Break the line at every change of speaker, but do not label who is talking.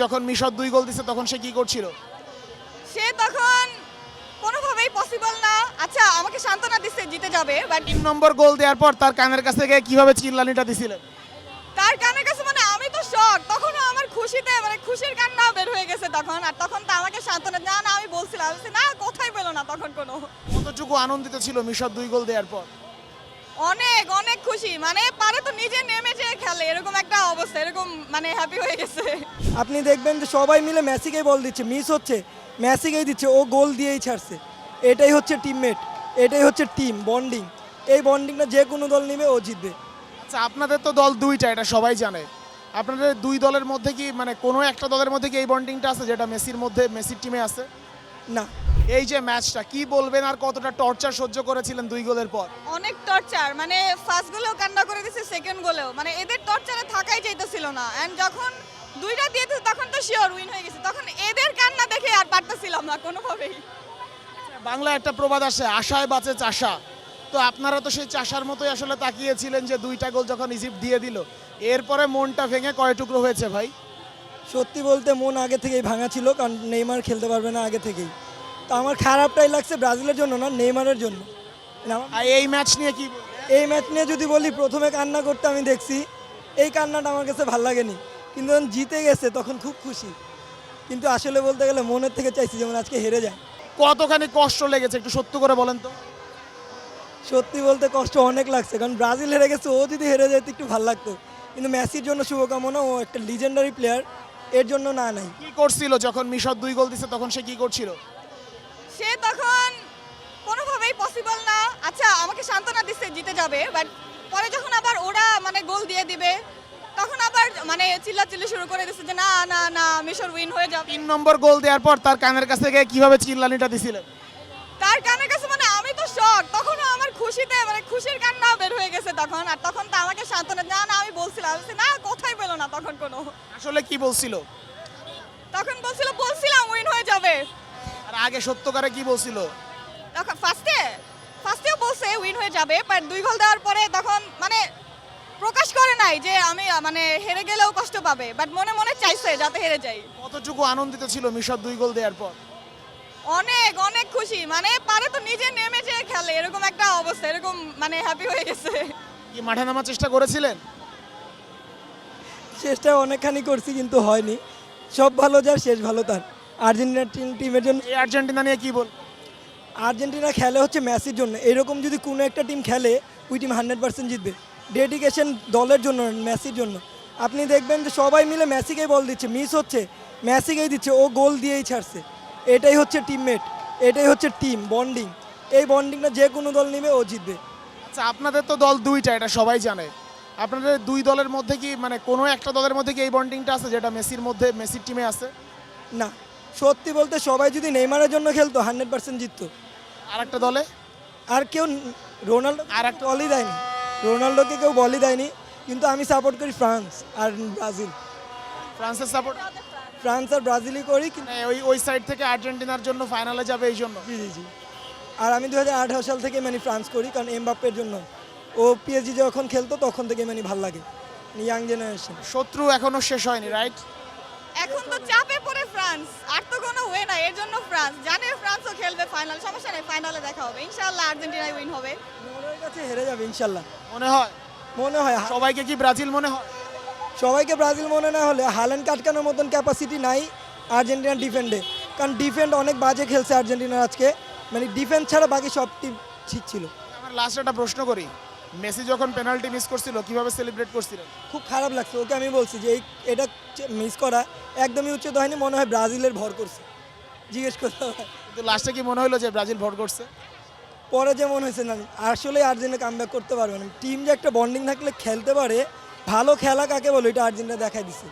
যখন মিশর 2 গোল দিছে তখন সে কি করছিল?
সে তখন কোনোভাবেই পসিবল না। আচ্ছা আমাকে সান্ত্বনা দিচ্ছে জিতে যাবে, বাট
3 নম্বর গোল দেওয়ার পর তার কানের কাছে গিয়ে কিভাবে চিল্লানিটা দিছিলেন?
তার কানের কাছে মানে আমি তো শক। তখনও আমার খুশিতে মানে খুশির কান্না বের হয়ে গেছে তখন। আর তখন তো আমাকে সান্ত্বনা না না আমি বলছিলাম আমি বলছি, না কথাই পেলো না তখন কোনো।
কতটুকু আনন্দিত ছিল মিশর 2 গোল দেওয়ার পর?
অনেক অনেক খুশি, মানে পারে তো নিজে নেমে যেয়ে খেলে এরকম একটা অবস্থা, এরকম মানে হ্যাপি হয়ে গেছে।
আপনি দেখবেন যে সবাই মিলে মেসিকেই বল দিচ্ছে, মিস হচ্ছে মেসিকেই দিচ্ছে, ও গোল দিয়েই ছাড়ছে। এটাই হচ্ছে টিমমেট, এটাই হচ্ছে টিম বন্ডিং। এই বন্ডিংটা যে কোনো দল নিবে ও জিতবে।
আচ্ছা, আপনাদের তো দল দুইটা, এটা সবাই জানে। আপনাদের দুই দলের মধ্যে কি মানে কোনো একটা দলের মধ্যে কি এই বন্ডিংটা আছে যেটা মেসির মধ্যে, মেসির টিমে আছে?
না,
এই যে ম্যাচটা কি বলবেন, আর কতটা টর্চার সহ্য করেছিলেন 2 গোলের পর?
অনেক টর্চার, মানে ফার্স্ট গোলেও কান্না করে দিছে, সেকেন্ড গোলেও মানে এদের টর্চারে থাকাই যাইতেছিল না। এন্ড যখন দুইটা দিয়ে দিছে তখন তো শিওর উইন হয়ে গেছে, তখন এদের কান্না দেখে আর পারতেছিলাম না কোনোভাবেই।
বাংলা একটা প্রবাদ আছে, আশায় বাঁচে চাষা। তো আপনারা তো সেই চাষার মতোই আসলে তাকিয়েছিলেন যে 2টা গোল যখন ইজিপ্ট দিয়ে দিল, এরপরে মনটা ভেঙে কয় টুকরো হয়েছে ভাই?
সত্যি বলতে মন আগে থেকেই ভাঙা ছিল, কারণ নেইমার খেলতে পারবে না আগে থেকেই। তো আমার খারাপটাই লাগছে ব্রাজিলের জন্য না, নেইমারের জন্য।
আর এই ম্যাচ নিয়ে কি বলবেন?
এই ম্যাচ নিয়ে যদি বলি, প্রথমে কান্না করতে আমি দেখছি, এই কান্নাটা আমার কাছে ভালো লাগেনি। কিন্তু যখন জিতে গেছে তখন খুব খুশি। কিন্তু আসলে বলতে গেলে মনের থেকে চাইছি যেমন আজকে হেরে যায়।
কতখানি কষ্ট লেগেছে একটু সত্য করে বলেন তো?
সত্যি বলতে কষ্ট অনেক লাগছে, কারণ ব্রাজিল হেরে গেছে, ও যদি হেরে যেত একটু ভালো লাগতো। কিন্তু মেসির জন্য শুভকামনা, ও একটা লিজেন্ডারি প্লেয়ার, এর জন্য না নাই।
কি করছিল যখন মিশর 2 গোল দিছে তখন সে কি করছিল?
সে তখন কোনোভাবেই পসিবল না। আচ্ছা আমাকে সান্ত্বনা দিচ্ছে জিতে যাবে, বাট পরে যখন আবার ওরা মানে গোল দিয়ে দিবে তখন আবার মানে চিল্লাচিল্লি শুরু করে দিচ্ছে যে না না না মিশর উইন হয়ে যাবে।
3 নম্বর গোল দেওয়ার পর তার কানের কাছে গিয়ে কিভাবে চিল্লানিটা দিছিলেন?
তার কানের কাছে মানে আমি তো শক। তখনও আমার খুশিতে মানে খুশির কান্না বের হয়ে গেছে তখন। আর তখন তো আমাকে সান্ত্বনা না না আমি বলছিলাম আমি বলছি, না কথাই পেলো না তখন কোনো।
আসলে কি বলছিল?
বলছিলাম উইন হয়ে যাবে।
আর আগে সত্যকারে কি বলছিল?
তখন ফার্স্টেও বলছে উইন হয়ে যাবে, বাট 2 গোল দেওয়ার পরে তখন মানে প্রকাশ করে নাই যে আমি মানে হেরে গেলেও কষ্ট পাবে, বাট মনে মনে চাইছে যাতে হেরে যাই।
কতটুকু আনন্দিত ছিল মিশর 2 গোল দেওয়ার পর?
অনেক অনেক খুশি, মানে পারে তো নিজে নেমে যেয়ে খেলে এরকম একটা অবস্থা, এরকম মানে হ্যাপি হয়ে গেছে।
কি মাঠে নামার চেষ্টা করেছিলেন?
চেষ্টা অনেকখানি করছি কিন্তু হয়নি। সব ভালো যার শেষ ভালো তার। আর্জেন্টিনা টিমের জন্য,
এই আর্জেন্টিনা নিয়ে কি বল?
আর্জেন্টিনা খেলে হচ্ছে মেসির জন্য। এরকম যদি কোনো একটা টিম খেলে, ওই টিম 100% জিতবে। ডেডিকেশন দলের জন্য, মেসির জন্য। আপনি দেখবেন যে সবাই মিলে মেসিকেই বল দিচ্ছে, মিস হচ্ছে মেসিকেই দিচ্ছে, ও গোল দিয়েই ছাড়ছে। এটাই হচ্ছে টিমমেট, এটাই হচ্ছে টিম বন্ডিং। এই বন্ডিংটা যে কোনো দল নিবে ও জিতবে।
আচ্ছা, আপনাদের তো দল দুইটা, এটা সবাই জানে। আপনাদের দুই দলের মধ্যে কি মানে কোনো একটা দলের মধ্যে কি এই বন্ডিংটা আছে যেটা মেসির মধ্যে, মেসির টিমে আছে?
না, সত্যি বলতে সবাই যদি নেইমারের জন্য খেলতো 100% জিততো।
আর একটা দলে
আর কেউ রোনাল্ডো আর একটা বলই দেয়নি, রোনাল্ডোকে কেউ বলই দেয়নি। কিন্তু আমি সাপোর্ট করি ফ্রান্স আর ব্রাজিল।
ফ্রান্সের সাপোর্ট?
ফ্রান্স আর ব্রাজিলই করি কিন্তু।
ওই সাইড থেকে আর্জেন্টিনার জন্য ফাইনালে যাবে এই জন্য?
জি জি জি। আর আমি 2018 সাল থেকে মানে ফ্রান্স করি, কারণ এমবাপ্পের জন্য। ও পিএসজি যখন খেলতো তখন থেকে মানে ভালো লাগে, ইয়াং জেনারেশন।
শত্রু এখনো শেষ হয়নি, রাইট?
এখন তো চাপে পড়ে ফ্রান্স, আর তো কোনো ওয়ে নাই, এর জন্য ফ্রান্স জানে ফ্রান্সও খেলবে ফাইনাল, সমস্যা নেই, ফাইনালে দেখা হবে ইনশাআল্লাহ, আর্জেন্টিনাই উইন হবে।
নরওয়ের কাছে হেরে যাবে ইনশাল্লাহ
মনে হয়?
মনে হয়।
সবাইকে কি ব্রাজিল মনে হয়?
সবাইকে ব্রাজিল মনে না হলে হাল্যান্ড আটকানোর মতন ক্যাপাসিটি নাই আর্জেন্টিনার ডিফেন্ডে, কারণ ডিফেন্ড অনেক বাজে খেলছে আর্জেন্টিনার আজকে। মানে ডিফেন্স ছাড়া বাকি সব টিম ঠিক ছিল।
আমার লাস্ট একটা প্রশ্ন করি, মেসি যখন পেনাল্টি মিস করছিল কিভাবে সেলিব্রেট করছিলেন?
খুব খারাপ লাগছে, ওকে আমি বলছি যে এটা মিস করা একদমই উচিত হয়নি, মনে হয় ব্রাজিলের ভর করছে, জিজ্ঞেস করতে হয়।
কিন্তু লাস্টে কি মনে হলো যে ব্রাজিল ভোট করছে?
পরে যে মনে হয়েছে না, আসলে আর্জেন্টিনা কামব্যাক করতে পারবে না। টিম যে একটা বন্ডিং থাকলে খেলতে পারে, ভালো খেলা কাকে বলে এটা আর্জেন্টিনা দেখাই দিছে।